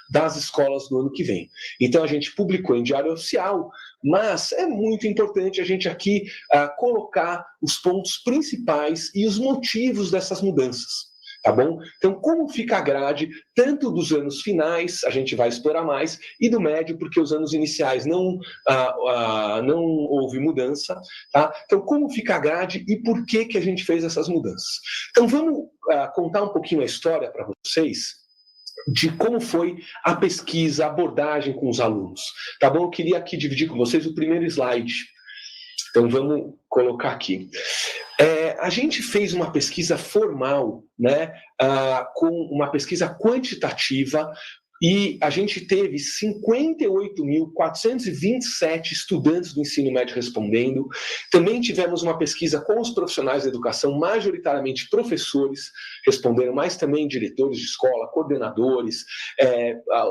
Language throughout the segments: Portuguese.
das escolas no ano que vem. Então, a gente publicou em diário oficial, mas é muito importante a gente aqui colocar os pontos principais e os motivos dessas mudanças. Tá bom? Então, como fica a grade, tanto dos anos finais, a gente vai explorar mais, e do médio, porque os anos iniciais não houve mudança, tá? Então, como fica a grade e por que a gente fez essas mudanças? Então, vamos contar um pouquinho a história para vocês de como foi a pesquisa, a abordagem com os alunos. Tá bom? Eu queria aqui dividir com vocês o primeiro slide. Então, vamos colocar aqui. A gente fez uma pesquisa formal, né, com uma pesquisa quantitativa, e a gente teve 58.427 estudantes do ensino médio respondendo. Também tivemos uma pesquisa com os profissionais da educação, majoritariamente professores responderam, mas também diretores de escola, coordenadores,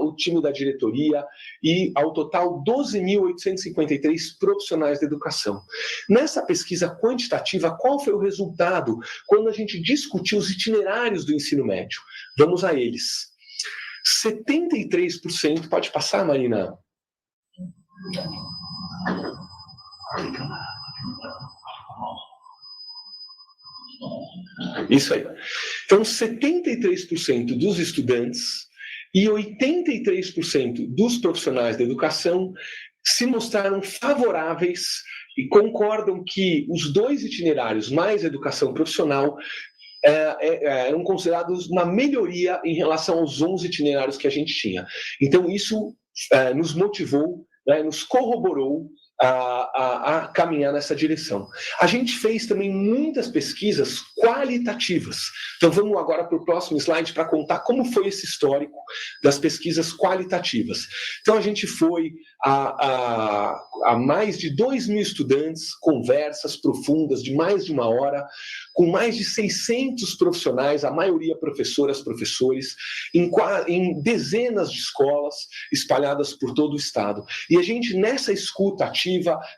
o time da diretoria, e ao total 12.853 profissionais da educação. Nessa pesquisa quantitativa, qual foi o resultado quando a gente discutiu os itinerários do ensino médio? Vamos a eles. 73%, pode passar, Marina? Isso aí. Então, 73% dos estudantes e 83% dos profissionais da educação se mostraram favoráveis e concordam que os dois itinerários mais educação profissional eram considerados uma melhoria em relação aos 11 itinerários que a gente tinha. Então, isso nos motivou, nos corroborou a caminhar nessa direção. A gente fez também muitas pesquisas qualitativas. Então, vamos agora para o próximo slide para contar como foi esse histórico das pesquisas qualitativas. Então, a gente foi a mais de 2.000 estudantes, conversas profundas de mais de 1 hora, com mais de 600 profissionais, a maioria professoras, professores, em dezenas de escolas espalhadas por todo o estado. E a gente, nessa escuta ativa,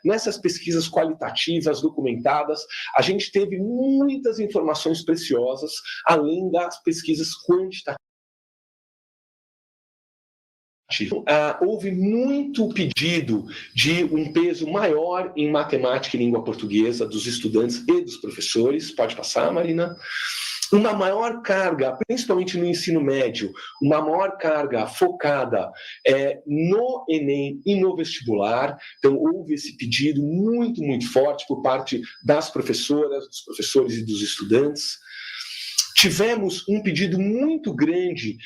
nessas pesquisas qualitativas, documentadas, a gente teve muitas informações preciosas, além das pesquisas quantitativas. Houve muito pedido de um peso maior em matemática e língua portuguesa dos estudantes e dos professores. Pode passar, Marina? Uma maior carga, principalmente no ensino médio, uma maior carga focada no Enem e no vestibular. Então, houve esse pedido muito, muito forte por parte das professoras, dos professores e dos estudantes. Tivemos um pedido muito grande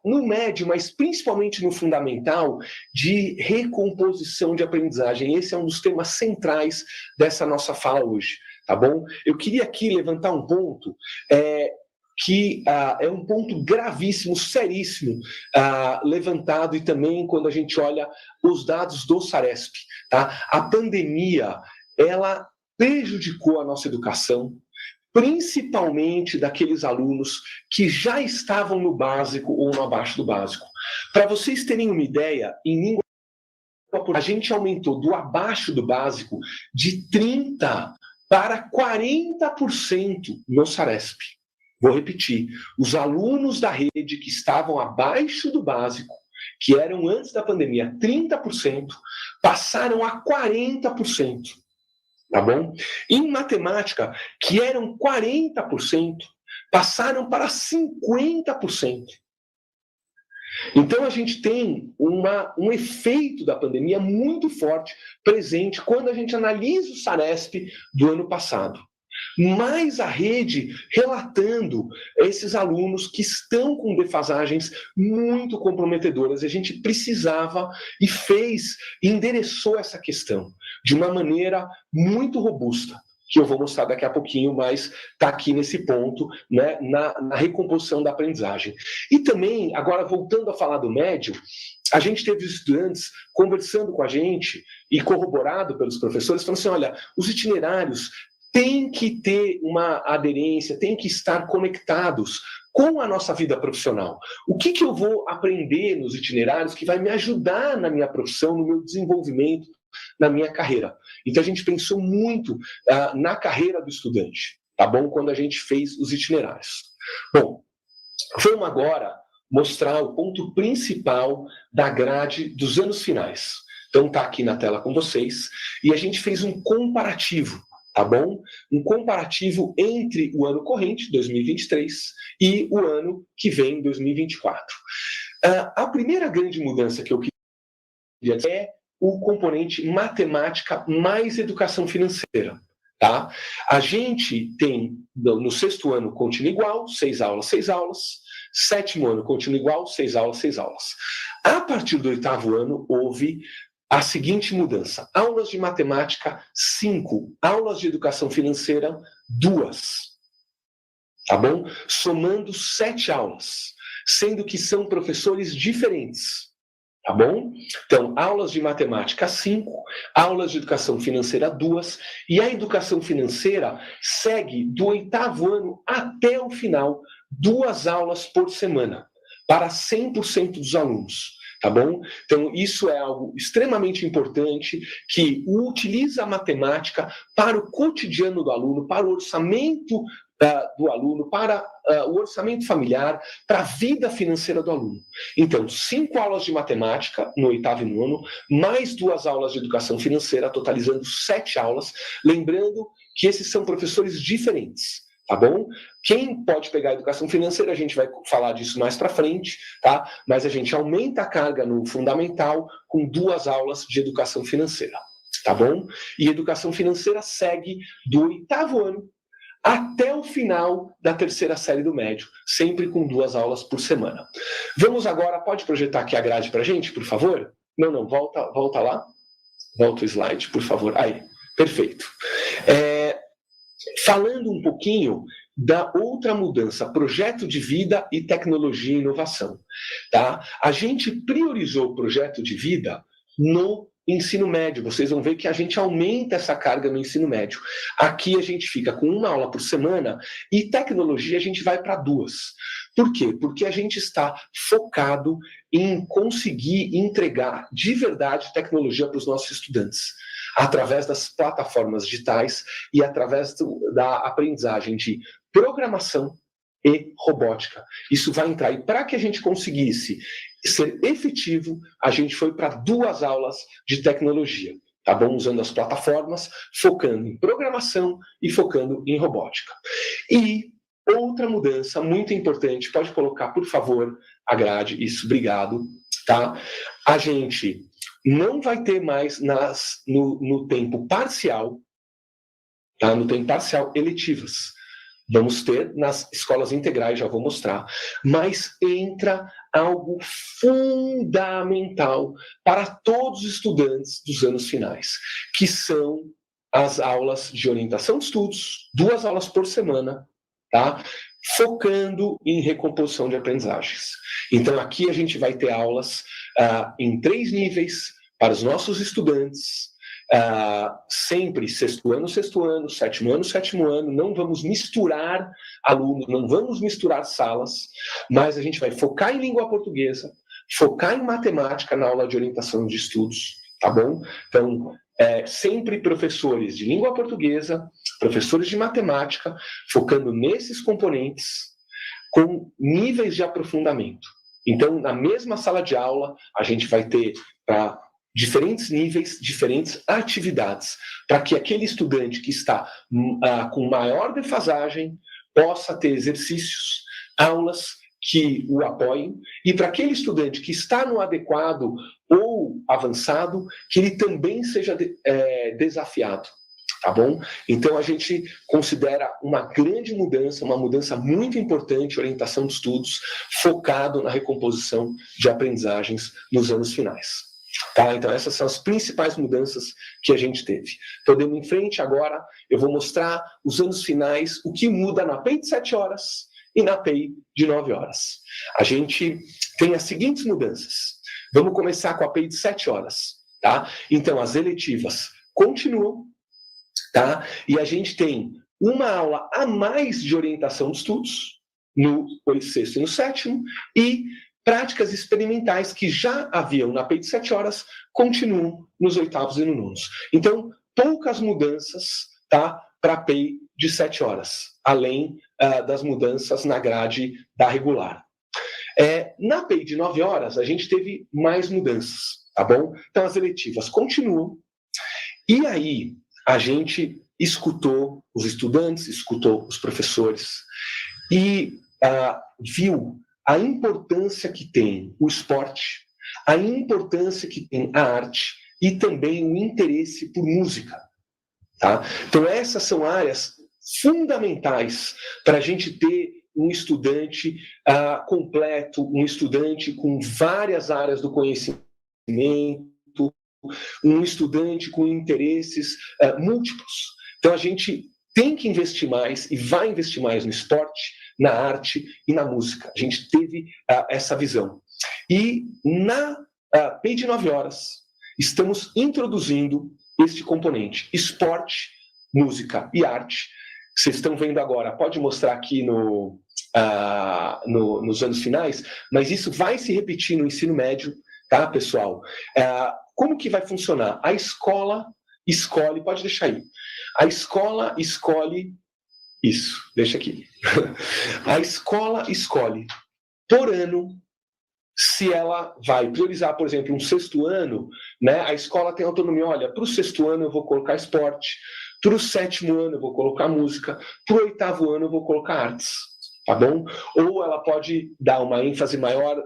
no médio, mas principalmente no fundamental, de recomposição de aprendizagem. Esse é um dos temas centrais dessa nossa fala hoje, tá bom? Eu queria aqui levantar um ponto que é um ponto gravíssimo, seríssimo, levantado, e também quando a gente olha os dados do Saresp, tá? A pandemia, ela prejudicou a nossa educação, principalmente daqueles alunos que já estavam no básico ou no abaixo do básico. Para vocês terem uma ideia, em língua a gente aumentou do abaixo do básico de 30% para 40% no Saresp. Vou repetir, os alunos da rede que estavam abaixo do básico, que eram antes da pandemia 30%, passaram a 40%. Tá bom? Em matemática, que eram 40%, passaram para 50%. Então, a gente tem um efeito da pandemia muito forte presente quando a gente analisa o Saresp do ano passado. Mas a rede relatando esses alunos que estão com defasagens muito comprometedoras. A gente precisava e endereçou essa questão de uma maneira muito robusta, que eu vou mostrar daqui a pouquinho, mas está aqui nesse ponto, né, na recomposição da aprendizagem. E também, agora voltando a falar do médio, a gente teve estudantes conversando com a gente e corroborado pelos professores, falando assim, olha, os itinerários têm que ter uma aderência, têm que estar conectados com a nossa vida profissional. O que eu vou aprender nos itinerários que vai me ajudar na minha profissão, no meu desenvolvimento, na minha carreira? Então, a gente pensou muito na carreira do estudante, tá bom? Quando a gente fez os itinerários. Bom, vamos agora mostrar o ponto principal da grade dos anos finais. Então está aqui na tela com vocês, e a gente fez um comparativo, tá bom? Um comparativo entre o ano corrente, 2023, e o ano que vem, 2024. A primeira grande mudança que eu queria dizer é o componente matemática mais educação financeira. Tá? A gente tem, no 6º ano, continua igual, 6 aulas, 6 aulas. 7º ano, continua igual, 6 aulas, 6 aulas. A partir do 8º ano, houve a seguinte mudança. Aulas de matemática, 5. Aulas de educação financeira, 2. Tá bom? Somando 7 aulas, sendo que são professores diferentes. Tá bom? Então, aulas de matemática 5, aulas de educação financeira 2, e a educação financeira segue do 8º ano até o final, 2 aulas por semana, para 100% dos alunos. Tá bom? Então, isso é algo extremamente importante, que utiliza a matemática para o cotidiano do aluno, para o orçamento do aluno, para o orçamento familiar, para a vida financeira do aluno. Então, 5 aulas de matemática no 8º e 9º, mais 2 aulas de educação financeira, totalizando 7 aulas. Lembrando que esses são professores diferentes. Tá bom? Quem pode pegar a educação financeira, a gente vai falar disso mais para frente, tá? Mas a gente aumenta a carga no fundamental com 2 aulas de educação financeira, tá bom? E educação financeira segue do 8º ano até o final da 3ª série do médio, sempre com 2 aulas por semana. Vamos agora, pode projetar aqui a grade para a gente, por favor? Não, volta lá. Volta o slide, por favor. Aí, perfeito. Falando um pouquinho da outra mudança, projeto de vida e tecnologia e inovação. Tá? A gente priorizou o projeto de vida no ensino médio. Vocês vão ver que a gente aumenta essa carga no ensino médio. Aqui a gente fica com 1 aula por semana e tecnologia a gente vai para 2. Por quê? Porque a gente está focado em conseguir entregar de verdade tecnologia para os nossos estudantes, através das plataformas digitais e através da aprendizagem de programação e robótica. Isso vai entrar. E para que a gente conseguisse ser efetivo, a gente foi para 2 aulas de tecnologia, tá bom? Usando as plataformas, focando em programação e focando em robótica. E outra mudança muito importante, pode colocar, por favor, a grade, isso, obrigado, tá? A gente não vai ter mais no tempo parcial, tá? No tempo parcial, eletivas. Vamos ter nas escolas integrais, já vou mostrar. Mas entra algo fundamental para todos os estudantes dos anos finais, que são as aulas de orientação de estudos, 2 aulas por semana, tá? Focando em recomposição de aprendizagens. Então, aqui a gente vai ter aulas em 3 níveis para os nossos estudantes, sempre 6º ano, 7º ano, 7º ano. Não vamos misturar alunos, não vamos misturar salas, mas a gente vai focar em língua portuguesa, focar em matemática na aula de orientação de estudos, tá bom? Então, sempre professores de língua portuguesa, professores de matemática, focando nesses componentes com níveis de aprofundamento. Então, na mesma sala de aula, a gente vai ter para diferentes níveis, diferentes atividades, para que aquele estudante que está com maior defasagem possa ter exercícios, aulas que o apoiem, e para aquele estudante que está no adequado ou avançado, que ele também seja desafiado, tá bom? Então, a gente considera uma grande mudança, uma mudança muito importante, orientação de estudos, focado na recomposição de aprendizagens nos anos finais. Tá? Então, essas são as principais mudanças que a gente teve. Podemos em frente agora, eu vou mostrar os anos finais, o que muda na PEI de 7 horas e na PEI de 9 horas. A gente tem as seguintes mudanças. Vamos começar com a PEI de 7 horas. Tá? Então, as eletivas continuam, tá? E a gente tem uma aula a mais de orientação de estudos, no 6º e no 7º, e práticas experimentais que já haviam na PEI de 7 horas, continuam nos 8º e no 9º. Então, poucas mudanças, tá, para a PEI de 7 horas, além das mudanças na grade da regular. Na PEI de 9 horas, a gente teve mais mudanças, tá bom? Então, as eletivas continuam. E aí, a gente escutou os estudantes, escutou os professores e viu a importância que tem o esporte, a importância que tem a arte e também o interesse por música. Tá? Então, essas são áreas fundamentais para a gente ter um estudante completo, um estudante com várias áreas do conhecimento, um estudante com interesses múltiplos. Então, a gente tem que investir mais e vai investir mais no esporte, na arte e na música. A gente teve essa visão. E na PEI de 9 horas, estamos introduzindo este componente, esporte, música e arte. Vocês estão vendo agora, pode mostrar aqui nos anos finais, mas isso vai se repetir no ensino médio, tá, pessoal? Como que vai funcionar? A escola escolhe, pode deixar aí, a escola escolhe, isso, deixa aqui. A escola escolhe, por ano, se ela vai priorizar, por exemplo, um 6º ano, né? A escola tem autonomia, olha, para o 6º ano eu vou colocar esporte, para o 7º ano eu vou colocar música, para o 8º ano eu vou colocar artes, tá bom? Ou ela pode dar uma ênfase maior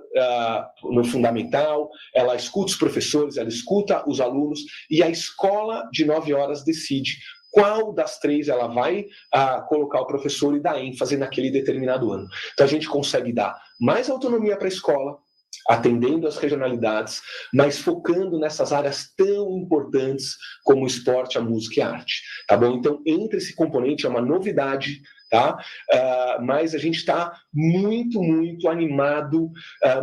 no fundamental, ela escuta os professores, ela escuta os alunos, e a escola de 9 horas decide qual das 3 ela vai colocar o professor e dar ênfase naquele determinado ano. Então a gente consegue dar mais autonomia para a escola, atendendo às regionalidades, mas focando nessas áreas tão importantes como o esporte, a música e a arte, tá bom? Então, entre esse componente, é uma novidade, tá? Mas a gente está muito, muito animado,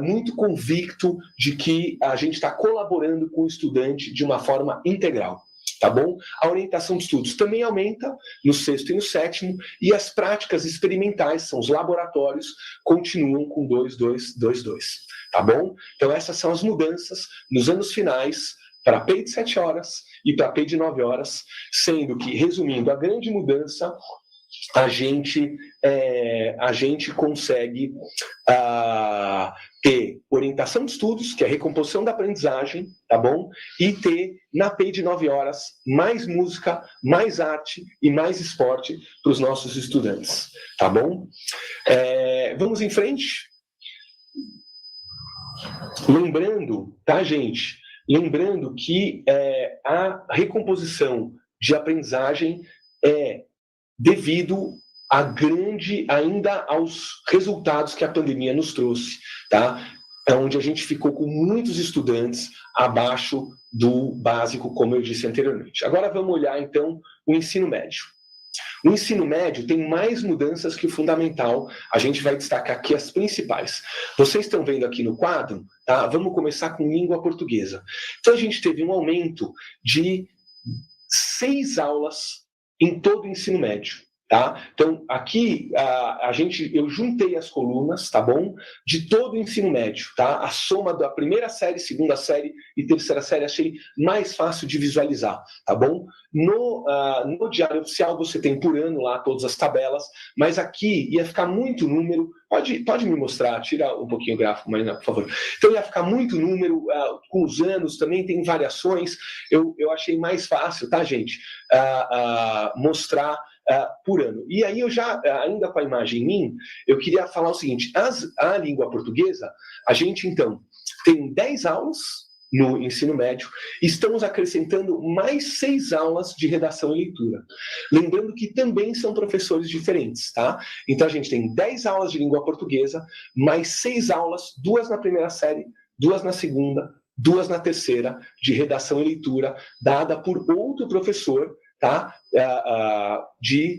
muito convicto de que a gente está colaborando com o estudante de uma forma integral. Tá bom? A orientação de estudos também aumenta no 6º e no 7º, e as práticas experimentais, são os laboratórios, continuam com 2, 2, 2, 2. Tá bom? Então essas são as mudanças nos anos finais para a PEI de 7 horas e para a PEI de 9 horas, sendo que, resumindo, a grande mudança, a gente consegue ter orientação de estudos, que é a recomposição da aprendizagem, tá bom? E ter, na PEI de 9 horas, mais música, mais arte e mais esporte para os nossos estudantes, tá bom? Vamos em frente? Lembrando, tá, gente? Lembrando que a recomposição de aprendizagem é devido ainda aos resultados que a pandemia nos trouxe, tá? Onde a gente ficou com muitos estudantes abaixo do básico, como eu disse anteriormente. Agora vamos olhar, então, o ensino médio. O ensino médio tem mais mudanças que o fundamental. A gente vai destacar aqui as principais. Vocês estão vendo aqui no quadro, tá? Vamos começar com língua portuguesa. Então, a gente teve um aumento de 6 aulas em todo o ensino médio. Tá? Então, aqui eu juntei as colunas, tá bom? De todo o ensino médio, tá? A soma da primeira série, segunda série e terceira série, achei mais fácil de visualizar, tá bom? No Diário Oficial você tem por ano lá todas as tabelas, mas aqui ia ficar muito número. Pode me mostrar, tira um pouquinho o gráfico, Marina, por favor. Então ia ficar muito número, com os anos também tem variações. Eu achei mais fácil, tá, gente? Mostrar por ano. E aí eu já, ainda com a imagem em mim, eu queria falar o seguinte, a língua portuguesa, a gente então tem 10 aulas no ensino médio, estamos acrescentando mais 6 aulas de redação e leitura. Lembrando que também são professores diferentes, tá? Então a gente tem 10 aulas de língua portuguesa, mais 6 aulas, 2 na primeira série, 2 na segunda, 2 na terceira, de redação e leitura, dada por outro professor, tá?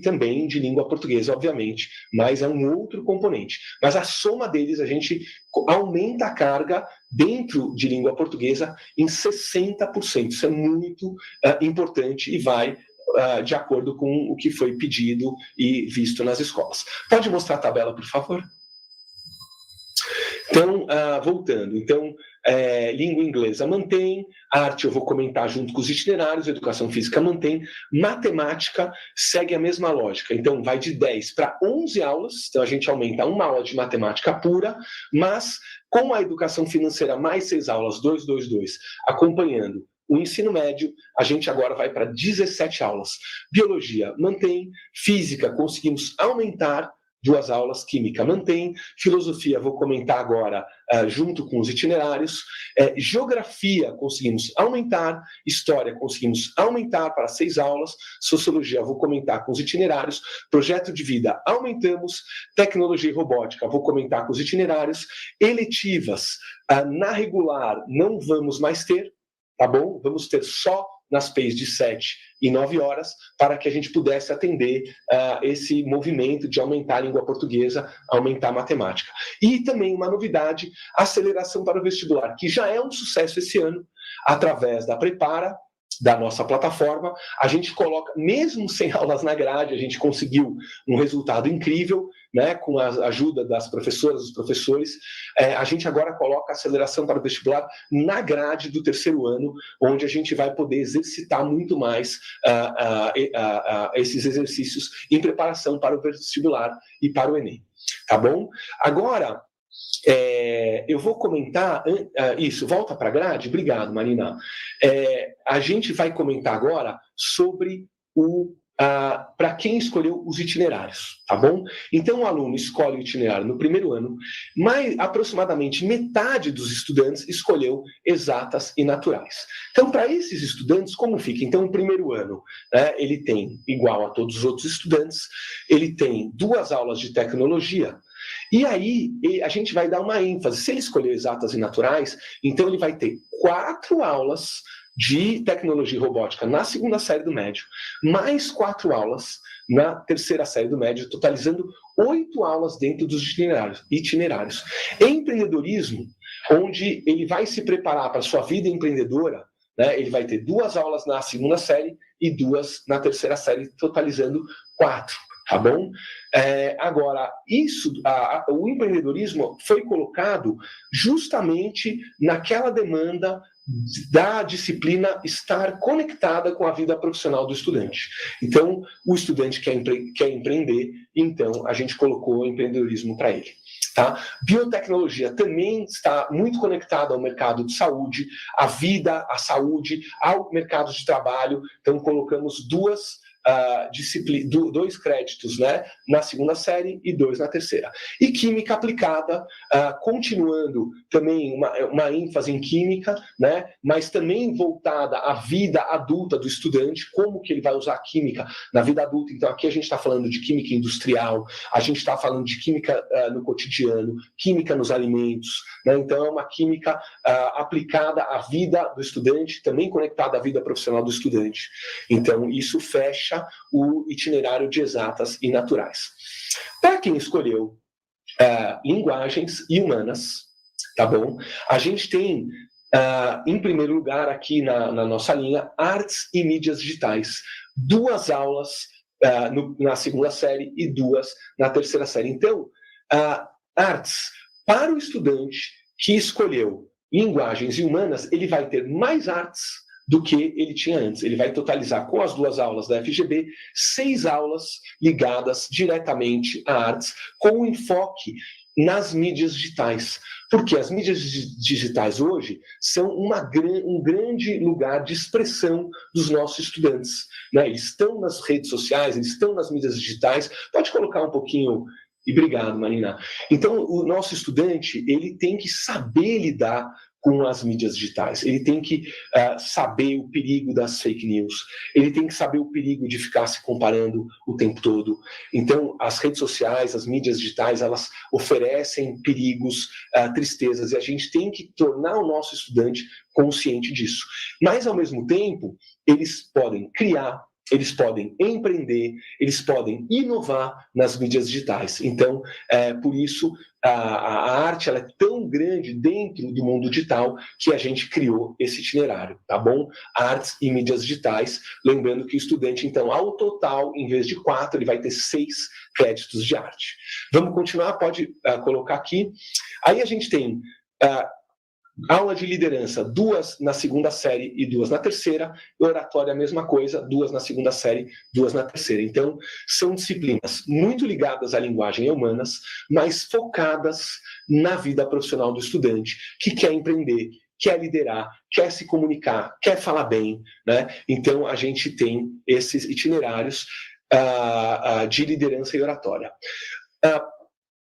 Também de língua portuguesa, obviamente, mas é um outro componente. Mas a soma deles, a gente aumenta a carga dentro de língua portuguesa em 60%. Isso é muito importante e vai de acordo com o que foi pedido e visto nas escolas. Pode mostrar a tabela, por favor? Então, voltando. Então, língua inglesa mantém, arte eu vou comentar junto com os itinerários, educação física mantém, matemática segue a mesma lógica, então vai de 10 para 11 aulas, então a gente aumenta uma aula de matemática pura, mas com a educação financeira mais 6 aulas, 2, 2, 2, acompanhando o ensino médio, a gente agora vai para 17 aulas. Biologia mantém, física conseguimos aumentar 2 aulas, química mantém, filosofia vou comentar agora junto com os itinerários, geografia conseguimos aumentar, história conseguimos aumentar para 6 aulas, sociologia vou comentar com os itinerários, projeto de vida aumentamos, tecnologia e robótica vou comentar com os itinerários, eletivas na regular não vamos mais ter, tá bom? Vamos ter só nas PEIs de 7 e 9 horas, para que a gente pudesse atender esse movimento de aumentar a língua portuguesa, aumentar a matemática. E também uma novidade, aceleração para o vestibular, que já é um sucesso esse ano, através da Prepara, da nossa plataforma, a gente coloca, mesmo sem aulas na grade, a gente conseguiu um resultado incrível, né, com a ajuda das professoras, dos professores, a gente agora coloca a aceleração para o vestibular na grade do 3º ano, onde a gente vai poder exercitar muito mais esses exercícios em preparação para o vestibular e para o Enem. Tá bom? Agora, eu vou comentar isso, volta para a grade, obrigado, Marina. A gente vai comentar agora sobre para quem escolheu os itinerários, tá bom? Então, o aluno escolhe o itinerário no 1º ano, mas aproximadamente metade dos estudantes escolheu exatas e naturais. Então, para esses estudantes, como fica? Então, o 1º ano, né, ele tem, igual a todos os outros estudantes, ele tem 2 aulas de tecnologia. E aí, a gente vai dar uma ênfase. Se ele escolher exatas e naturais, então ele vai ter 4 aulas de tecnologia e robótica na 2ª série do médio, mais 4 aulas na 3ª série do médio, totalizando 8 aulas dentro dos itinerários. Empreendedorismo, onde ele vai se preparar para a sua vida empreendedora, né, ele vai ter 2 aulas na 2ª série e 2 na 3ª série, totalizando 4. Tá bom? Agora, o empreendedorismo foi colocado justamente naquela demanda da disciplina estar conectada com a vida profissional do estudante. Então, o estudante quer empreender, então a gente colocou o empreendedorismo para ele. Tá? Biotecnologia também está muito conectada ao mercado de saúde, à vida, à saúde, ao mercado de trabalho. Então, colocamos 2 créditos, né, na 2ª série e 2 na 3ª. E química aplicada, continuando também uma ênfase em química, né, mas também voltada à vida adulta do estudante, como que ele vai usar a química na vida adulta. Então, aqui a gente está falando de química industrial, a gente está falando de química no cotidiano, química nos alimentos, né, então é uma química aplicada à vida do estudante, também conectada à vida profissional do estudante. Então, isso fecha o itinerário de exatas e naturais. Para quem escolheu linguagens e humanas, tá bom? A gente tem, em primeiro lugar, aqui na nossa linha, artes e mídias digitais. 2 aulas na 2ª série e 2 na 3ª série. Então, artes, para o estudante que escolheu linguagens e humanas, ele vai ter mais artes do que ele tinha antes. Ele vai totalizar, com as 2 aulas da FGB, 6 aulas ligadas diretamente a artes, com enfoque nas mídias digitais. Porque as mídias digitais hoje são um grande lugar de expressão dos nossos estudantes, né? Eles estão nas redes sociais, eles estão nas mídias digitais. Pode colocar um pouquinho... E obrigado, Marina. Então, o nosso estudante, ele tem que saber lidar com as mídias digitais. Ele tem que saber o perigo das fake news. Ele tem que saber o perigo de ficar se comparando o tempo todo. Então, as redes sociais, as mídias digitais, elas oferecem perigos, tristezas, e a gente tem que tornar o nosso estudante consciente disso. Mas, ao mesmo tempo, eles podem criar, eles podem empreender, eles podem inovar nas mídias digitais. Então, por isso, a arte ela é tão grande dentro do mundo digital que a gente criou esse itinerário, tá bom? Artes e mídias digitais. Lembrando que o estudante, então, ao total, em vez de 4, ele vai ter 6 créditos de arte. Vamos continuar? Pode colocar aqui. Aí a gente tem Aula de liderança, 2 na segunda série e 2 na terceira. Oratória, a mesma coisa, 2 na segunda série, 2 na terceira. Então, são disciplinas muito ligadas à linguagem e humanas, mas focadas na vida profissional do estudante, que quer empreender, quer liderar, quer se comunicar, quer falar bem, né? Então, a gente tem esses itinerários de liderança e oratória.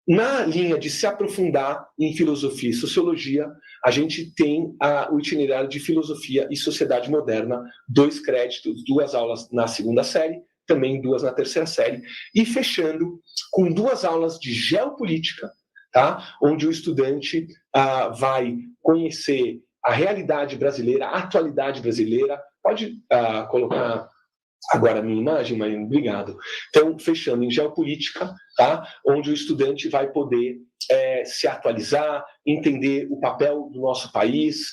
Na linha de se aprofundar em filosofia e sociologia, a gente tem o itinerário de filosofia e sociedade moderna, 2 créditos, 2 aulas na segunda série, também 2 na terceira série, e fechando com 2 aulas de geopolítica, tá? Onde o estudante vai conhecer a realidade brasileira, a atualidade brasileira. Pode colocar agora a minha imagem, mas obrigado. Então, fechando em geopolítica, tá? Onde o estudante vai poder se atualizar, entender o papel do nosso país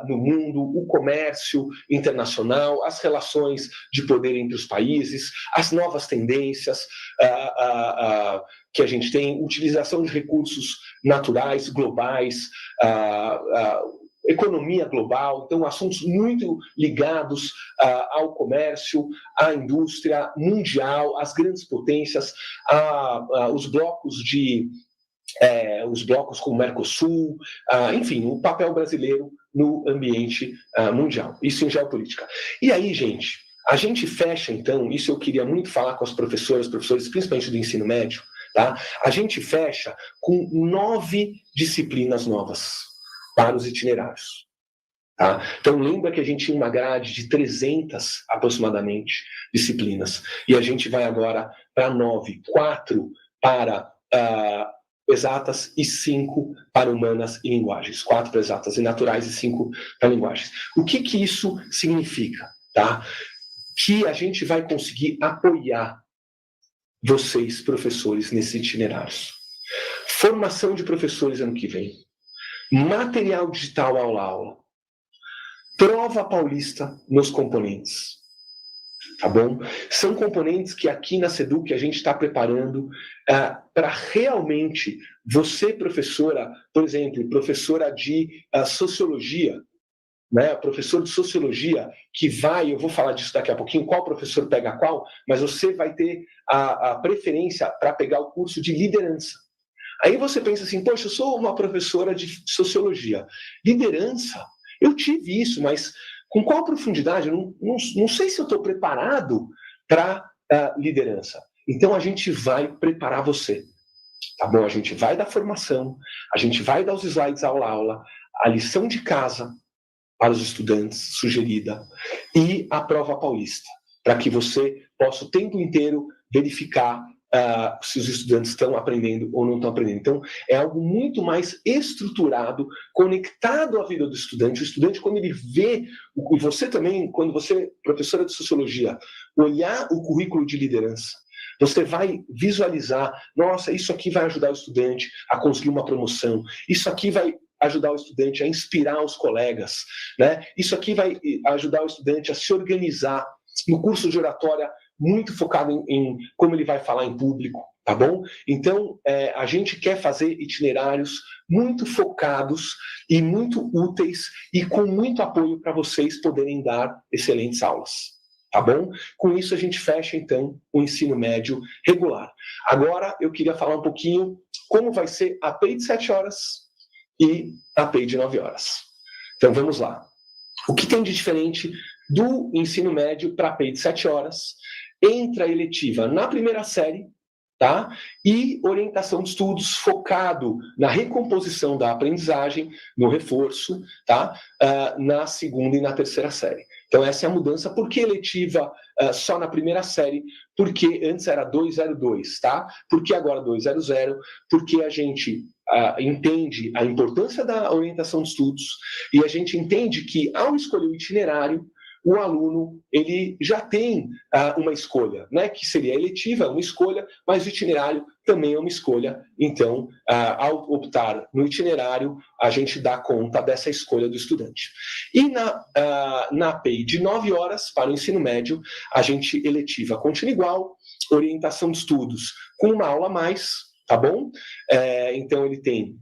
no mundo, o comércio internacional, as relações de poder entre os países, as novas tendências que a gente tem, utilização de recursos naturais, globais, economia global, então assuntos muito ligados ao comércio, à indústria mundial, às grandes potências, os blocos como o Mercosul, enfim, o papel brasileiro no ambiente mundial. Isso em geopolítica. E aí, gente, a gente fecha, então, isso eu queria muito falar com as professores, principalmente do ensino médio, tá? A gente fecha com 9 disciplinas novas para os itinerários. Tá? Então, lembra que a gente tinha uma grade de 300, aproximadamente, disciplinas. E a gente vai agora para 9, 4 para exatas e 5 para humanas e linguagens. 4 para exatas e naturais e 5 para linguagens. O que isso significa? Tá? Que a gente vai conseguir apoiar vocês, professores, nesses itinerários. Formação de professores ano que vem. Material digital aula-aula. Prova paulista nos componentes. Tá bom? São componentes que aqui na SEDUC a gente está preparando para realmente você, professora, por exemplo, professora de sociologia, né? Professor de sociologia que eu vou falar disso daqui a pouquinho, qual professor pega qual, mas você vai ter a preferência para pegar o curso de liderança. Aí você pensa assim, poxa, eu sou uma professora de sociologia. Liderança, eu tive isso, mas com qual profundidade? Eu não sei se eu estou preparado para liderança. Então, a gente vai preparar você. Tá bom? A gente vai dar formação, a gente vai dar os slides aula-aula, a lição de casa para os estudantes, sugerida, e a prova paulista, para que você possa o tempo inteiro verificar se os estudantes estão aprendendo ou não estão aprendendo. Então, é algo muito mais estruturado, conectado à vida do estudante. O estudante, quando ele vê, e você também, quando você, professora de sociologia, olhar o currículo de liderança, você vai visualizar, nossa, isso aqui vai ajudar o estudante a conseguir uma promoção, isso aqui vai ajudar o estudante a inspirar os colegas, né? Isso aqui vai ajudar o estudante a se organizar no curso de oratória, muito focado em como ele vai falar em público, tá bom? Então, a gente quer fazer itinerários muito focados e muito úteis e com muito apoio para vocês poderem dar excelentes aulas, tá bom? Com isso, a gente fecha, então, o ensino médio regular. Agora, eu queria falar um pouquinho como vai ser a PEI de 7 horas e a PEI de 9 horas. Então, vamos lá. O que tem de diferente do ensino médio para a PEI de 7 horas? Entra a eletiva na primeira série, tá? E orientação de estudos focado na recomposição da aprendizagem, no reforço, tá? Na segunda e na terceira série. Então, essa é a mudança. Por que eletiva só na primeira série? Porque antes era 202, tá? Por que agora 200? Porque a gente entende a importância da orientação de estudos e a gente entende que, ao escolher o itinerário, o aluno ele já tem uma escolha, né, que seria eletiva, uma escolha, mas o itinerário também é uma escolha. Então, ao optar no itinerário, a gente dá conta dessa escolha do estudante. E na PEI de 9 horas para o ensino médio, a gente eletiva continua igual, orientação de estudos com uma aula a mais, tá bom? Então, ele tem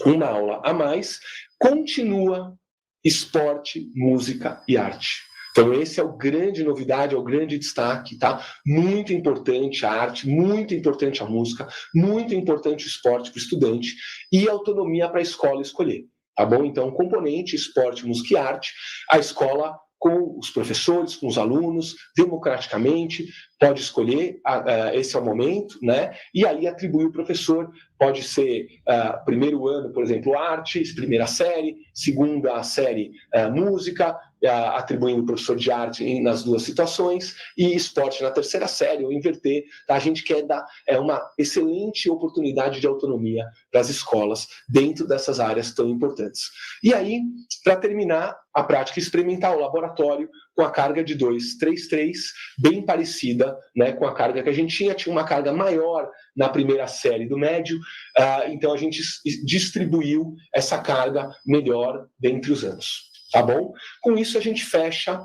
uma aula a mais, continua esporte, música e arte. Então, esse é o grande novidade, é o grande destaque, tá? Muito importante a arte, muito importante a música, muito importante o esporte para o estudante e autonomia para a escola escolher, tá bom? Então, componente esporte, música e arte, a escola com os professores, com os alunos, democraticamente, pode escolher, esse é o momento, né? E aí atribuir o professor, pode ser primeiro ano, por exemplo, artes, primeira série, segunda série, música, atribuindo o professor de arte nas duas situações, e esporte na terceira série, ou inverter, tá? A gente quer dar uma excelente oportunidade de autonomia para as escolas dentro dessas áreas tão importantes. E aí, para terminar, a prática experimental, o laboratório, com a carga de 2,33, bem parecida, né, com a carga que a gente tinha uma carga maior na primeira série do médio, então a gente distribuiu essa carga melhor dentre os anos, tá bom? Com isso a gente fecha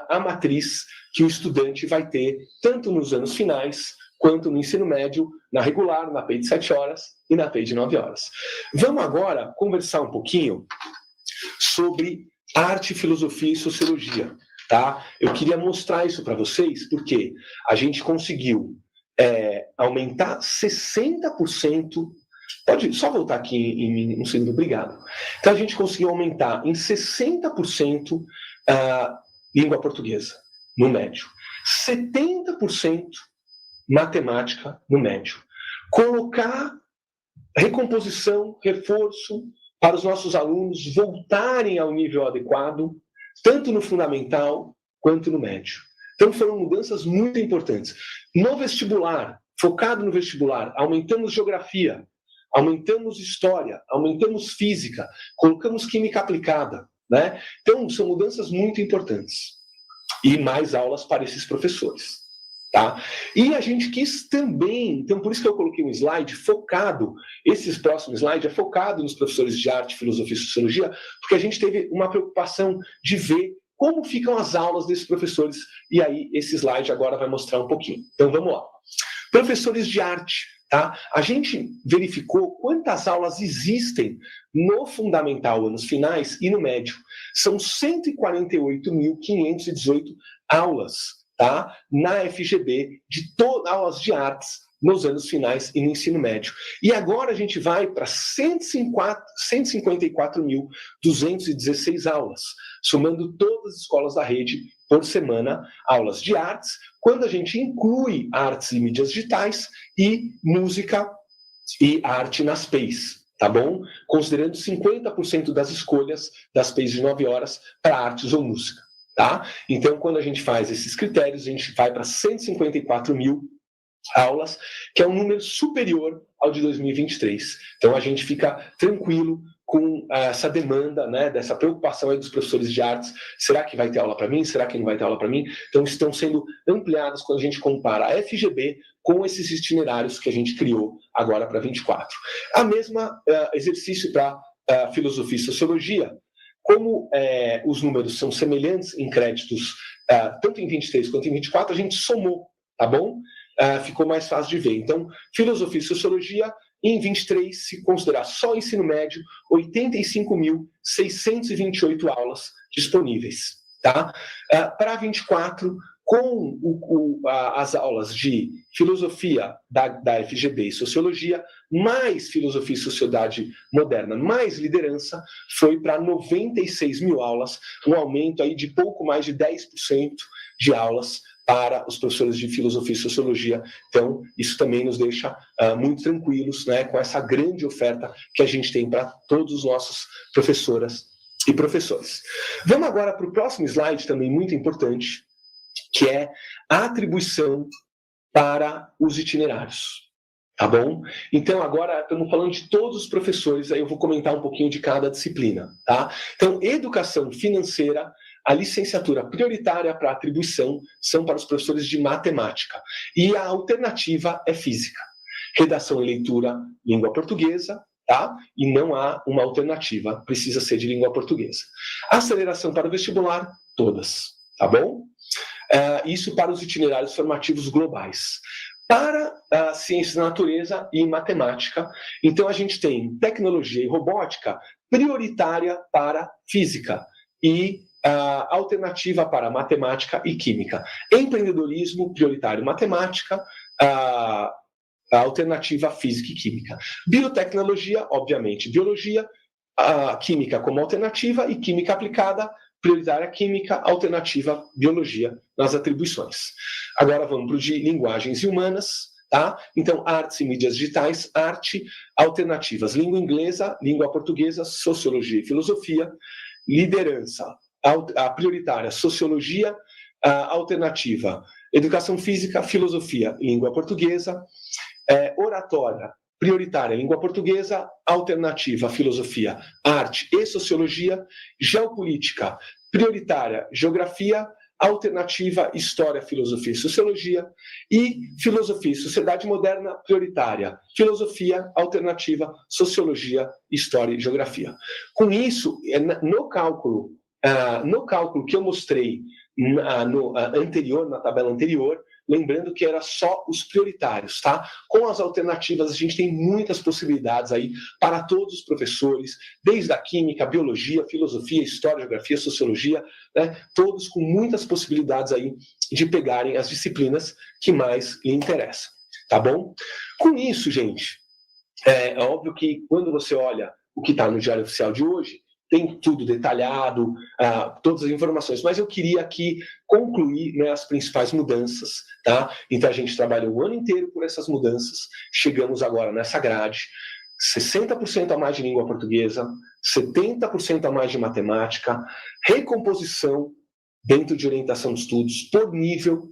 a matriz que o estudante vai ter, tanto nos anos finais, quanto no ensino médio, na regular, na PEI de 7 horas e na PEI de 9 horas. Vamos agora conversar um pouquinho sobre arte, filosofia e sociologia. Tá? Eu queria mostrar isso para vocês, porque a gente conseguiu aumentar 60%. Pode só voltar aqui em um segundo, obrigado. Então a gente conseguiu aumentar em 60% a língua portuguesa no médio, 70% matemática no médio. Colocar recomposição, reforço para os nossos alunos voltarem ao nível adequado, tanto no fundamental quanto no médio. Então foram mudanças muito importantes. No vestibular, focado no vestibular, aumentamos geografia, aumentamos história, aumentamos física, colocamos química aplicada, né? Então são mudanças muito importantes. E mais aulas para esses professores. Tá? E a gente quis também, então por isso que eu coloquei um slide focado, esse próximo slide é focado nos professores de arte, filosofia e sociologia, porque a gente teve uma preocupação de ver como ficam as aulas desses professores, e aí esse slide agora vai mostrar um pouquinho. Então vamos lá. Professores de arte, tá? A gente verificou quantas aulas existem no fundamental, anos finais, e no médio. São 148.518 aulas, tá? Na FGB, de aulas de artes nos anos finais e no ensino médio. E agora a gente vai para 154.216 aulas, somando todas as escolas da rede por semana, aulas de artes, quando a gente inclui artes e mídias digitais e música e arte nas PEIs, tá bom? Considerando 50% das escolhas das PEIs de 9 horas para artes ou música. Tá? Então, quando a gente faz esses critérios, a gente vai para 154 mil aulas, que é um número superior ao de 2023. Então, a gente fica tranquilo com essa demanda, né, dessa preocupação aí dos professores de artes. Será que vai ter aula para mim? Será que não vai ter aula para mim? Então, estão sendo ampliadas quando a gente compara a FGB com esses itinerários que a gente criou agora para 24. A mesma exercício para filosofia e sociologia. Como os números são semelhantes em créditos, tanto em 23 quanto em 24, a gente somou, tá bom? Ficou mais fácil de ver. Então, filosofia e sociologia, em 23, se considerar só ensino médio, 85.628 aulas disponíveis, tá? Para 24, com as aulas de filosofia da FGB e sociologia, mais filosofia e sociedade moderna, mais liderança, foi para 96 mil aulas, um aumento aí de pouco mais de 10% de aulas para os professores de filosofia e sociologia. Então, isso também nos deixa muito tranquilos, né, com essa grande oferta que a gente tem para todos os nossos professoras e professores. Vamos agora para o próximo slide, também muito importante, que é a atribuição para os itinerários, tá bom? Então, agora estamos falando de todos os professores, aí eu vou comentar um pouquinho de cada disciplina, tá? Então, educação financeira, a licenciatura prioritária para atribuição são para os professores de matemática, e a alternativa é física. Redação e leitura, língua portuguesa, tá? E não há uma alternativa, precisa ser de língua portuguesa. Aceleração para o vestibular, todas, tá bom? Isso para os itinerários formativos globais. Para a ciência da natureza e matemática, então a gente tem tecnologia e robótica prioritária para física e alternativa para matemática e química. Empreendedorismo prioritário matemática, a alternativa física e química. Biotecnologia, obviamente, biologia, a química como alternativa e química aplicada, prioritária química, alternativa biologia nas atribuições. Agora vamos para o de linguagens e humanas, tá? Então, artes e mídias digitais, arte, alternativas, língua inglesa, língua portuguesa, sociologia e filosofia, liderança, a prioritária, sociologia, a alternativa, educação física, filosofia, língua portuguesa, oratória, prioritária, língua portuguesa, alternativa, filosofia, arte e sociologia, geopolítica, prioritária, geografia, alternativa, história, filosofia e sociologia, e filosofia e sociedade moderna, prioritária, filosofia, alternativa, sociologia, história e geografia. Com isso, no cálculo que eu mostrei na tabela anterior, lembrando que era só os prioritários, tá? Com as alternativas, a gente tem muitas possibilidades aí para todos os professores, desde a química, biologia, filosofia, história, geografia, sociologia, né? Todos com muitas possibilidades aí de pegarem as disciplinas que mais lhe interessam, tá bom? Com isso, gente, é óbvio que quando você olha o que está no Diário Oficial de hoje, tem tudo detalhado, todas as informações, mas eu queria aqui concluir, né, as principais mudanças, tá? Então a gente trabalhou o ano inteiro por essas mudanças, chegamos agora nessa grade, 60% a mais de língua portuguesa, 70% a mais de matemática, recomposição dentro de orientação de estudos por nível,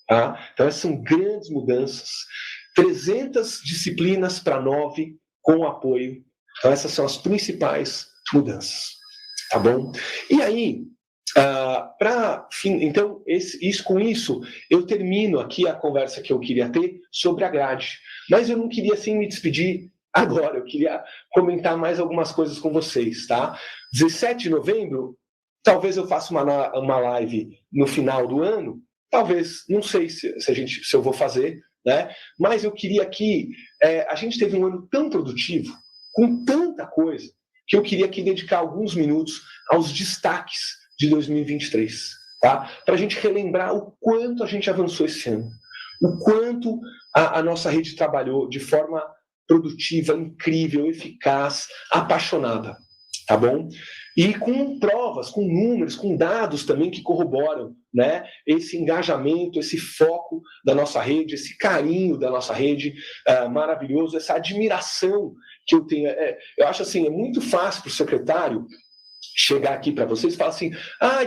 tá? Então essas são grandes mudanças, 300 disciplinas para 9 com apoio, então essas são as principais mudanças, tá bom? E aí, então, com isso, eu termino aqui a conversa que eu queria ter sobre a grade. Mas eu não queria, assim, me despedir agora. Eu queria comentar mais algumas coisas com vocês, tá? 17 de novembro, talvez eu faça uma live no final do ano. Talvez, não sei se eu vou fazer, né? Mas eu queria aqui... a gente teve um ano tão produtivo, com tanta coisa, que eu queria aqui dedicar alguns minutos aos destaques de 2023, tá? Para a gente relembrar o quanto a gente avançou esse ano, o quanto a nossa rede trabalhou de forma produtiva, incrível, eficaz, apaixonada, tá bom? E com provas, com números, com dados também que corroboram, né, esse engajamento, esse foco da nossa rede, esse carinho da nossa rede maravilhoso, essa admiração que eu tenho. Eu acho assim, é muito fácil para o secretário chegar aqui para vocês e falar assim,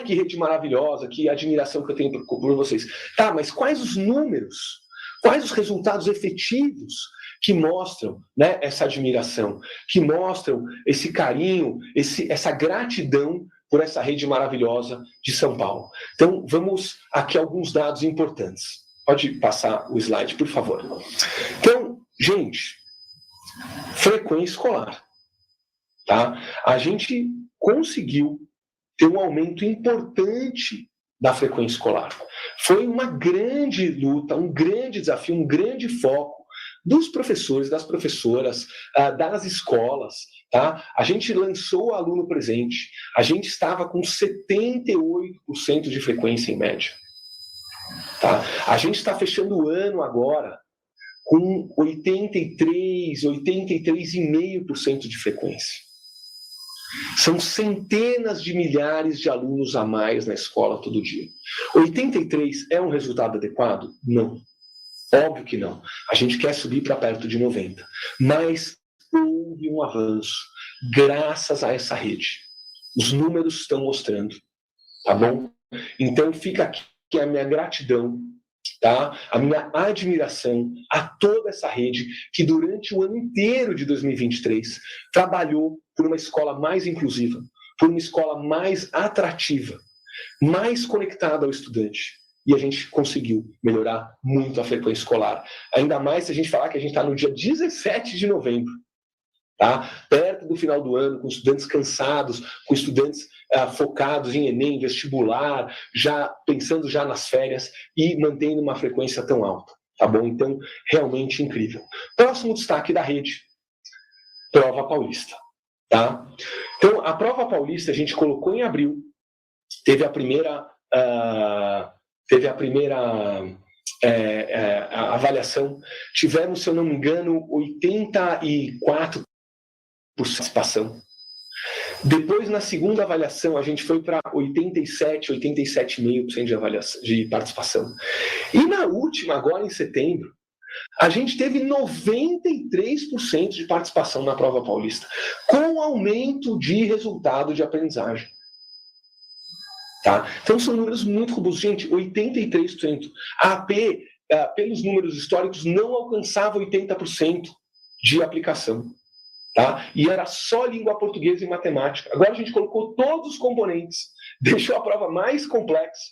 que rede maravilhosa, que admiração que eu tenho por vocês. Tá, mas quais os números, quais os resultados efetivos que mostram, né, essa admiração, que mostram esse carinho, essa gratidão por essa rede maravilhosa de São Paulo. Então, vamos aqui a alguns dados importantes. Pode passar o slide, por favor. Então, gente, frequência escolar. Tá? A gente conseguiu ter um aumento importante da frequência escolar. Foi uma grande luta, um grande desafio, um grande foco dos professores, das professoras, das escolas. Tá? A gente lançou o aluno presente, a gente estava com 78% de frequência em média. Tá? A gente está fechando o ano agora com 83,5% de frequência. São centenas de milhares de alunos a mais na escola todo dia. 83 é um resultado adequado? Não. Óbvio que não. A gente quer subir para perto de 90. Mas houve um avanço graças a essa rede. Os números estão mostrando. Tá bom? Então fica aqui a minha gratidão, tá? A minha admiração a toda essa rede que durante o ano inteiro de 2023 trabalhou por uma escola mais inclusiva, por uma escola mais atrativa, mais conectada ao estudante. E a gente conseguiu melhorar muito a frequência escolar. Ainda mais se a gente falar que a gente está no dia 17 de novembro, tá? Perto do final do ano, com estudantes cansados, com estudantes focados em Enem, vestibular, pensando já nas férias e mantendo uma frequência tão alta, tá bom? Então, realmente incrível. Próximo destaque da rede, Prova Paulista. Tá? Então, a prova paulista a gente colocou em abril, teve a primeira avaliação, tivemos, se eu não me engano, 84% de participação. Depois, na segunda avaliação, a gente foi para 87,5% de participação. E na última, agora em setembro, a gente teve 93% de participação na prova paulista, com aumento de resultado de aprendizagem. Tá? Então, são números muito robustos. Gente, 83%. A AP, pelos números históricos, não alcançava 80% de aplicação. Tá? E era só língua portuguesa e matemática. Agora a gente colocou todos os componentes, deixou a prova mais complexa,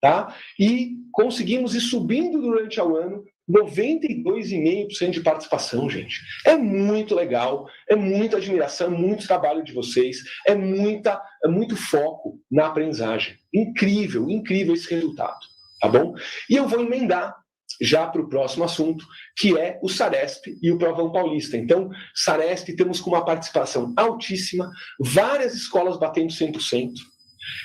tá? E conseguimos ir subindo durante o ano 92,5% de participação, gente. É muito legal, é muita admiração, é muito trabalho de vocês, é muito foco na aprendizagem. Incrível, incrível esse resultado, tá bom? E eu vou emendar já para o próximo assunto, que é o Saresp e o Provão Paulista. Então, Saresp temos com uma participação altíssima, várias escolas batendo 100%,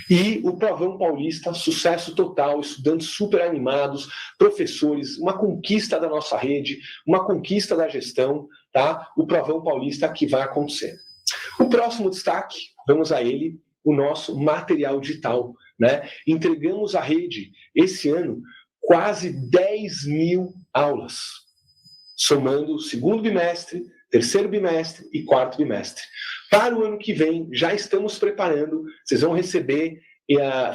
e o Provão Paulista, sucesso total, estudantes super animados, professores, uma conquista da nossa rede, uma conquista da gestão, tá? O Provão Paulista que vai acontecer. O próximo destaque, vamos a ele, o nosso material digital, né? Entregamos à rede, esse ano, quase 10 mil aulas, somando o segundo bimestre, terceiro bimestre e quarto bimestre. Para o ano que vem, já estamos preparando, vocês vão receber,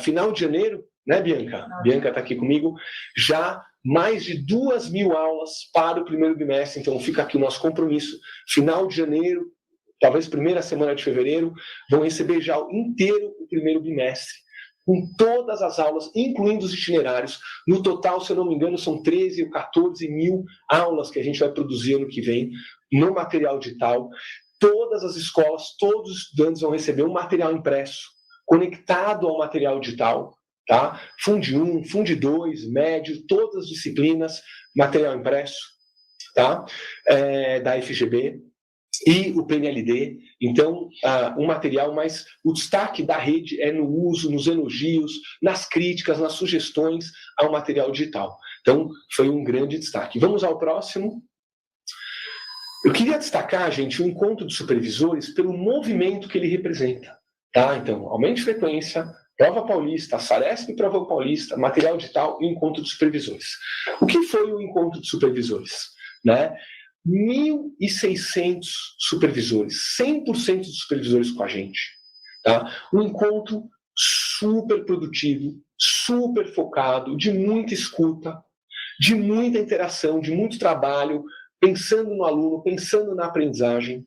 final de janeiro, né, Bianca? Bianca está aqui comigo, já mais de 2 mil aulas para o primeiro bimestre, então fica aqui o nosso compromisso, final de janeiro, talvez primeira semana de fevereiro, vão receber já inteiro o primeiro bimestre, com todas as aulas, incluindo os itinerários. No total, se eu não me engano, são 13 ou 14 mil aulas que a gente vai produzir ano que vem no material digital. Todas as escolas, todos os estudantes vão receber um material impresso, conectado ao material digital, tá? Fund 1, Fund 2, médio, todas as disciplinas, material impresso, tá? Da FGB. E o PNLD, então, um material, mas o destaque da rede é no uso, nos elogios, nas críticas, nas sugestões ao material digital. Então, foi um grande destaque. Vamos ao próximo. Eu queria destacar, gente, o encontro de supervisores pelo movimento que ele representa. Tá? Então, aumento de frequência, Prova Paulista, Saresp e Prova Paulista, material digital e encontro de supervisores. O que foi o encontro de supervisores? Né? 1.600 supervisores, 100% dos supervisores com a gente. Tá? Um encontro super produtivo, super focado, de muita escuta, de muita interação, de muito trabalho, pensando no aluno, pensando na aprendizagem.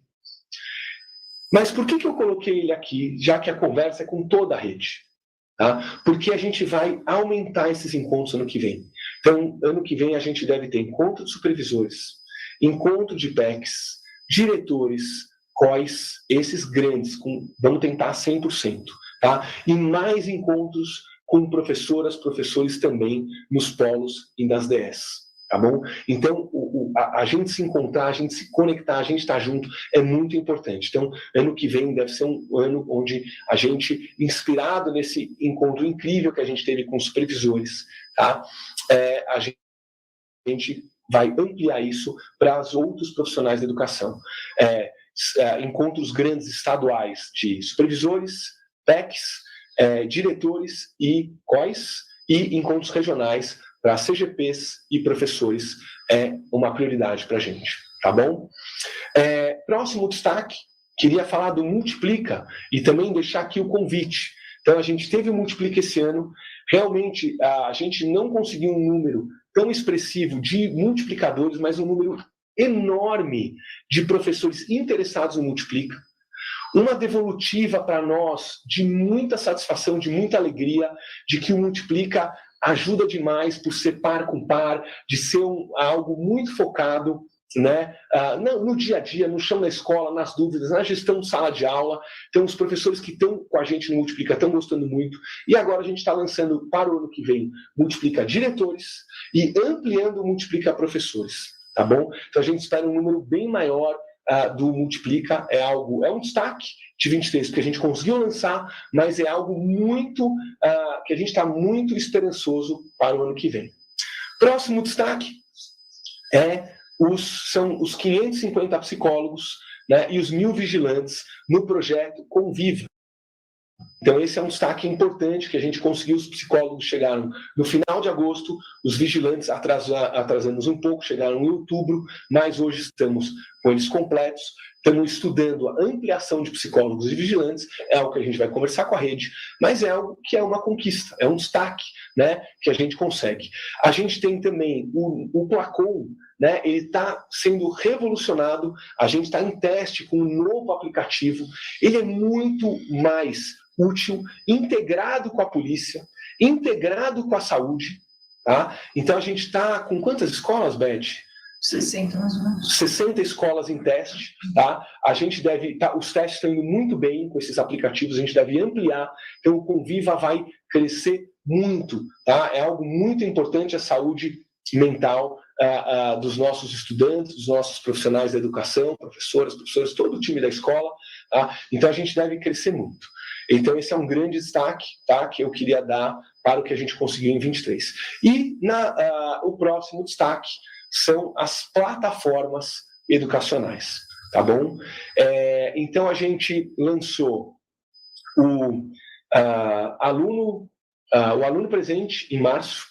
Mas por que eu coloquei ele aqui, já que a conversa é com toda a rede? Tá? Porque a gente vai aumentar esses encontros ano que vem. Então, ano que vem a gente deve ter encontro de supervisores, encontro de PECs, diretores, COIs, esses grandes, vamos tentar 100%, tá? E mais encontros com professoras, professores também nos polos e nas DS, tá bom? Então, a gente se encontrar, a gente se conectar, a gente estar junto é muito importante. Então, ano que vem deve ser um ano onde a gente, inspirado nesse encontro incrível que a gente teve com os supervisores, tá? A gente vai ampliar isso para os outros profissionais da educação. Encontros grandes estaduais de supervisores, PECs, diretores e COIs, e encontros regionais para CGPs e professores é uma prioridade para a gente, tá bom? Próximo destaque, queria falar do Multiplica e também deixar aqui o convite. Então, a gente teve o Multiplica esse ano, realmente a gente não conseguiu um número tão expressivo de multiplicadores, mas um número enorme de professores interessados no Multiplica. Uma devolutiva para nós de muita satisfação, de muita alegria, de que o Multiplica ajuda demais por ser par com par, de ser algo muito focado, né, no dia a dia, no chão da escola, nas dúvidas, na gestão de sala de aula. Então, os professores que estão com a gente no Multiplica estão gostando muito. E agora a gente está lançando para o ano que vem Multiplica diretores e ampliando o Multiplica professores, tá bom? Então, a gente espera um número bem maior do Multiplica é um destaque de 23, que a gente conseguiu lançar, mas é algo muito que a gente está muito esperançoso para o ano que vem. Próximo destaque são os 550 psicólogos, né, e os 1.000 vigilantes no projeto Conviva. Então, esse é um destaque importante que a gente conseguiu. Os psicólogos chegaram no final de agosto, os vigilantes atrasamos um pouco, chegaram em outubro, mas hoje estamos com eles completos. Estamos estudando a ampliação de psicólogos e vigilantes, é algo que a gente vai conversar com a rede, mas é algo que é uma conquista, é um destaque, né, que a gente consegue. A gente tem também o Placon, né, ele está sendo revolucionado, a gente está em teste com um novo aplicativo, ele é muito mais útil, integrado com a polícia, integrado com a saúde, tá? Então a gente está com quantas escolas, Beth? 60, mais ou menos. 60 escolas em teste, tá? A gente os testes estão indo muito bem com esses aplicativos, a gente deve ampliar, então o Conviva vai crescer muito, tá? É algo muito importante, a saúde mental dos nossos estudantes, dos nossos profissionais da educação, professores, todo o time da escola, tá? Então a gente deve crescer muito. Então esse é um grande destaque, tá, que eu queria dar para o que a gente conseguiu em 23. E o próximo destaque são as plataformas educacionais, tá bom? Então a gente lançou o Aluno Presente em março,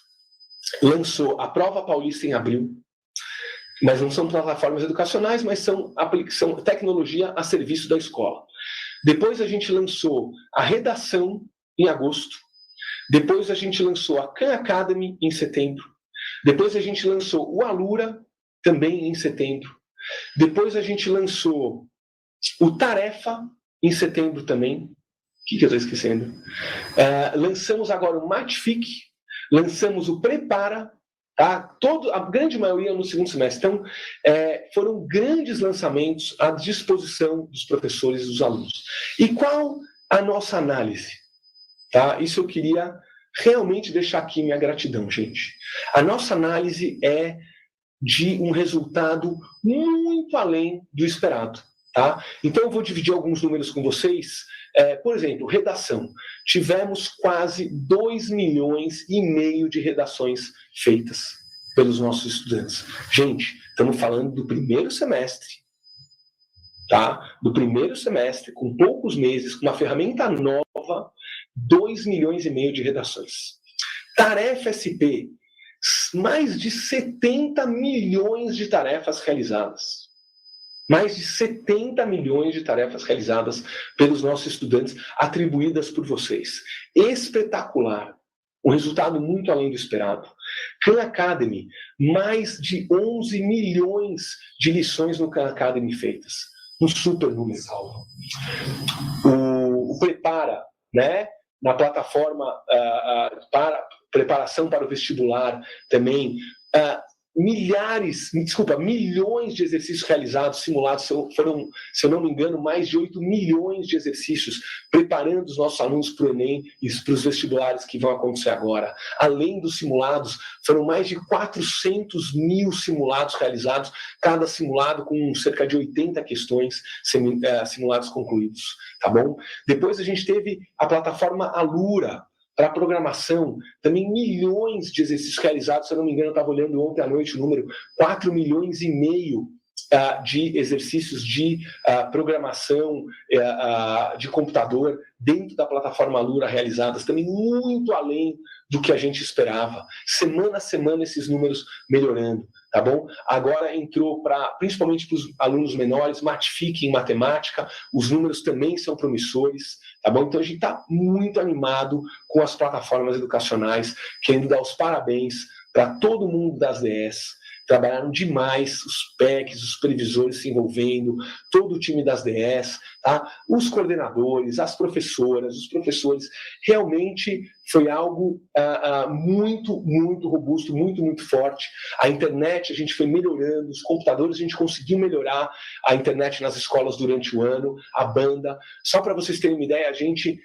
lançou a Prova Paulista em abril, mas não são plataformas educacionais, mas são tecnologia a serviço da escola. Depois a gente lançou a Redação em agosto, depois a gente lançou a Khan Academy em setembro, depois a gente lançou o Alura também em setembro, depois a gente lançou o Tarefa em setembro também. O que eu estou esquecendo? Lançamos agora o Matfic, lançamos o Prepara, tá? A grande maioria no segundo semestre. Então, foram grandes lançamentos à disposição dos professores e dos alunos. E qual a nossa análise? Tá? Isso eu queria realmente deixar aqui minha gratidão, gente. A nossa análise é de um resultado muito além do esperado. Tá? Então, eu vou dividir alguns números com vocês. Por exemplo, redação. Tivemos quase 2,5 milhões de redações feitas pelos nossos estudantes. Gente, estamos falando do primeiro semestre, tá? Do primeiro semestre, com poucos meses, com uma ferramenta nova, 2,5 milhões de redações. Tarefa SP, mais de 70 milhões de tarefas realizadas. Mais de 70 milhões de tarefas realizadas pelos nossos estudantes, atribuídas por vocês. Espetacular. Um resultado muito além do esperado. Khan Academy, mais de 11 milhões de lições no Khan Academy feitas. Um super número. O Prepara, né? Na plataforma para preparação para o vestibular também, milhões de exercícios realizados, simulados, foram, se eu não me engano, mais de 8 milhões de exercícios, preparando os nossos alunos para o Enem e para os vestibulares que vão acontecer agora. Além dos simulados, foram mais de 400 mil simulados realizados, cada simulado com cerca de 80 questões, simulados concluídos, tá bom? Depois a gente teve a plataforma Alura, para programação, também milhões de exercícios realizados, se eu não me engano, eu estava olhando ontem à noite o número, 4,5 milhões de exercícios de programação de computador dentro da plataforma Alura realizadas, também muito além do que a gente esperava. Semana a semana esses números melhorando, tá bom? Agora entrou principalmente para os alunos menores, Matfic em matemática, os números também são promissores, tá bom? Então a gente está muito animado com as plataformas educacionais, querendo dar os parabéns para todo mundo das DS. Trabalharam demais, os PECs, os previsores se envolvendo, todo o time das DS, tá? Os coordenadores, as professoras, os professores, realmente foi algo muito, muito robusto, muito, muito forte. A internet a gente foi melhorando, os computadores a gente conseguiu melhorar a internet nas escolas durante o ano, a banda. Só para vocês terem uma ideia, a gente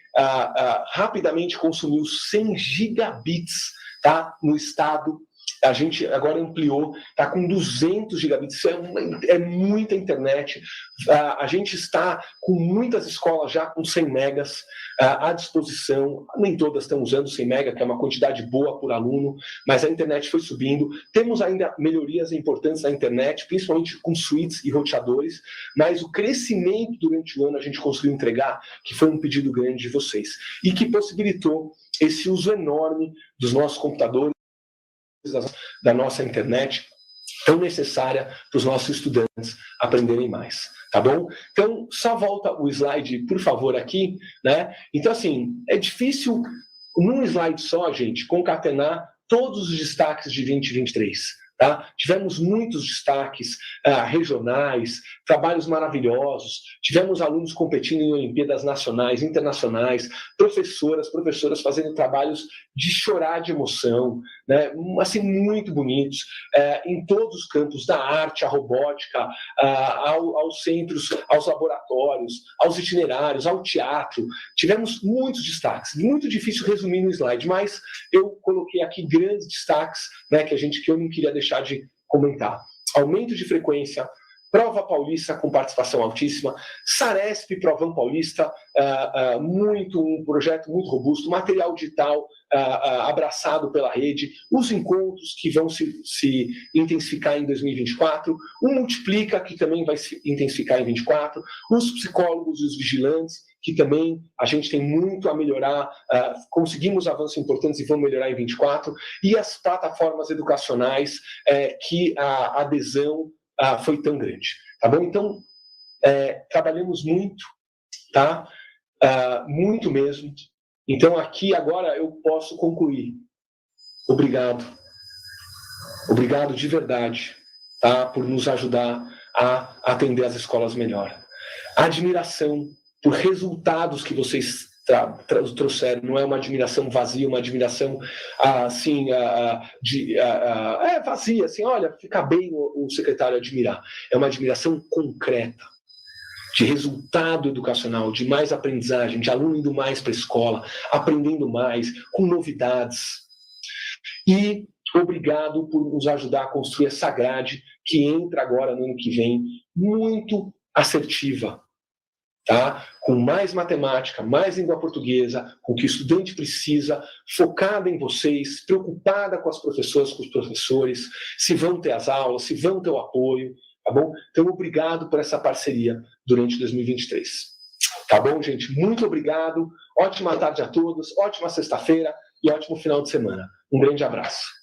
rapidamente consumiu 100 gigabits, tá? No estado A gente agora ampliou, está com 200 gigabits, isso é muita internet. A gente está com muitas escolas já com 100 megas à disposição, nem todas estão usando 100 mega, que é uma quantidade boa por aluno, mas a internet foi subindo. Temos ainda melhorias importantes na internet, principalmente com suítes e roteadores, mas o crescimento durante o ano a gente conseguiu entregar, que foi um pedido grande de vocês, e que possibilitou esse uso enorme dos nossos computadores, da nossa internet, tão necessária para os nossos estudantes aprenderem mais, tá bom? Então, só volta o slide, por favor, aqui, né? Então, assim, é difícil, num slide só, gente, concatenar todos os destaques de 2023, tá? Tivemos muitos destaques regionais, trabalhos maravilhosos, tivemos alunos competindo em Olimpíadas nacionais, internacionais, professoras fazendo trabalhos de chorar de emoção, né? Assim, muito bonitos, em todos os campos, da arte, à robótica, aos centros, aos laboratórios, aos itinerários, ao teatro. Tivemos muitos destaques, muito difícil resumir no slide, mas eu coloquei aqui grandes destaques, né, que eu não queria deixar de comentar. Aumento de frequência, Prova Paulista com participação altíssima, Saresp Provão Paulista, um projeto muito robusto, material digital abraçado pela rede, os encontros que vão se intensificar em 2024, o Multiplica, que também vai se intensificar em 2024, os psicólogos e os vigilantes, que também a gente tem muito a melhorar, conseguimos avanços importantes e vamos melhorar em 2024, e as plataformas educacionais, que a adesão foi tão grande, tá bom? Então, trabalhamos muito, tá? Muito mesmo. Então, aqui agora eu posso concluir. Obrigado. Obrigado de verdade, tá? Por nos ajudar a atender as escolas melhor. Admiração por resultados que vocês trouxeram, não é uma admiração vazia, uma admiração assim, vazia, assim, olha, fica bem o secretário admirar. É uma admiração concreta, de resultado educacional, de mais aprendizagem, de aluno indo mais para a escola, aprendendo mais, com novidades. E obrigado por nos ajudar a construir essa grade que entra agora no ano que vem, muito assertiva, tá? Com mais matemática, mais língua portuguesa, com o que o estudante precisa, focada em vocês, preocupada com as professoras, com os professores, se vão ter as aulas, se vão ter o apoio, tá bom? Então, obrigado por essa parceria durante 2023. Tá bom, gente? Muito obrigado, ótima tarde a todos, ótima sexta-feira e ótimo final de semana. Um grande abraço.